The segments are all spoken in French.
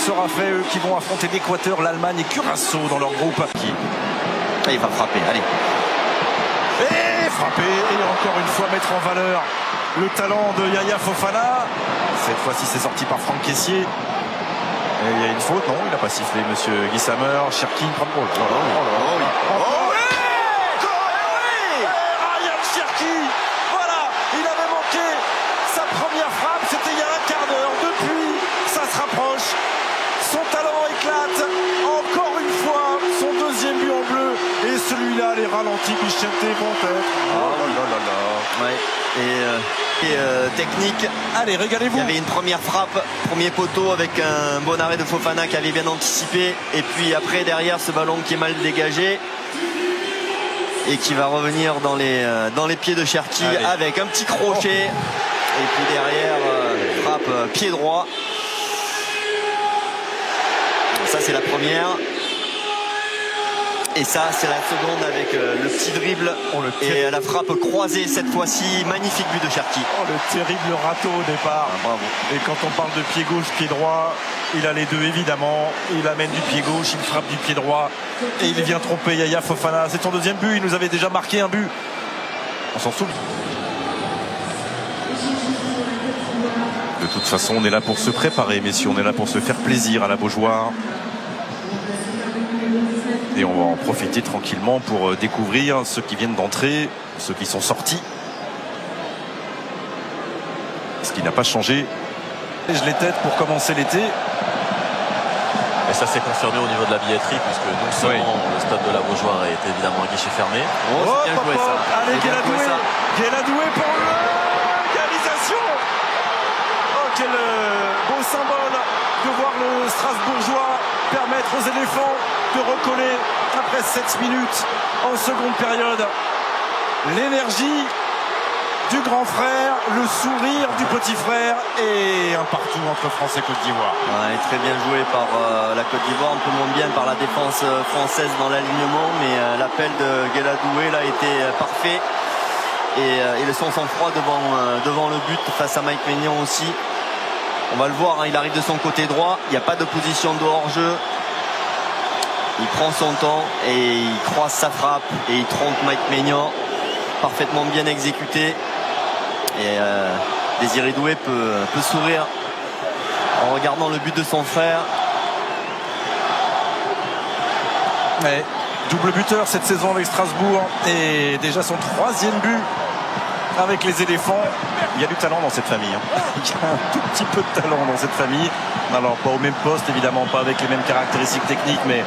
sera fait. Eux qui vont affronter l'Équateur, l'Allemagne et Curaçao dans leur groupe. Il va frapper, allez. Et frapper et encore une fois mettre en valeur le talent de Yaya Fofana. Cette fois-ci c'est sorti par Franck Kessié. Et il y a une faute, non? Il n'a pas sifflé, monsieur Guy Sammer. Cherki prend le ball. Ryan Cherki, voilà, il avait manqué sa première frappe, c'était il y a un quart d'heure. Depuis, ça se rapproche. Son talent éclate. Encore une fois, son deuxième but en bleu. Et celui-là, les ralentis, Bichette vont être. Oh là là là. Ouais. Et technique. Allez, régalez-vous. Il y avait une première frappe, premier poteau avec un bon arrêt de Fofana qui avait bien anticipé. Et puis après, derrière, ce ballon qui est mal dégagé et qui va revenir dans les pieds de Cherki avec un petit crochet. Et puis derrière, frappe pied droit. Ça, c'est la première. Et ça, c'est la seconde avec le petit dribble et la frappe croisée cette fois-ci. Magnifique but de Cherki. Oh, le terrible râteau au départ. Bravo. Et quand on parle de pied gauche, pied droit, il a les deux évidemment. Il amène du pied gauche, il frappe du pied droit. Et il vient tromper Yaya Fofana. C'est son deuxième but. Il nous avait déjà marqué un but. On s'en souvient. De toute façon, on est là pour se préparer, messieurs. On est là pour se faire plaisir à la Beaujoire. Et on va en profiter tranquillement pour découvrir ceux qui viennent d'entrer, ceux qui sont sortis. Ce qui n'a pas changé. Je les tête pour commencer l'été. Et ça s'est confirmé au niveau de la billetterie, puisque non seulement le stade de la Beaujoire est évidemment un guichet fermé. Oh, c'est bien joué ça. Allez, Guéladoué pour l'égalisation. Oh, quel beau symbole de voir le Strasbourgeois permettre aux éléphants de recoller après 7 minutes en seconde période. L'énergie du grand frère, le sourire du petit frère et un partout entre France et Côte d'Ivoire. Ouais, très bien joué par la Côte d'Ivoire, un peu moins bien par la défense française dans l'alignement, mais l'appel de Guéladoué là était parfait et le son sang-froid devant le but face à Mike Maignan aussi. On va le voir, hein, il arrive de son côté droit, il n'y a pas de position de hors-jeu. Il prend son temps et il croise sa frappe et il trompe Mike Maignan. Parfaitement bien exécuté. Et Désiré Doué peut sourire en regardant le but de son frère. Ouais, double buteur cette saison avec Strasbourg et déjà son 3e but avec les éléphants. Il y a du talent dans cette famille. Il y a un tout petit peu de talent dans cette famille. Alors pas au même poste, évidemment pas avec les mêmes caractéristiques techniques, mais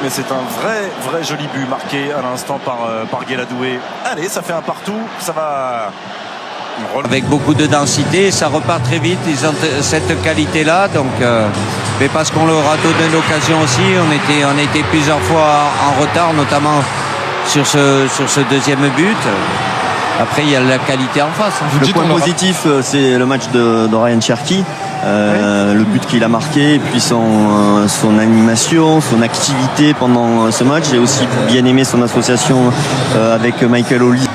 c'est un vrai joli but marqué à l'instant par Guéladoué. Allez, ça fait un partout, ça va. Avec beaucoup de densité, ça repart très vite, ils ont cette qualité-là, donc mais parce qu'on leur a donné l'occasion aussi, on était plusieurs fois en retard, notamment sur ce deuxième but. Après, il y a la qualité en face. Le point positif, c'est le match de Ryan Cherki. Le but qu'il a marqué, et puis son animation, son activité pendant ce match. J'ai aussi bien aimé son association avec Michael Oli.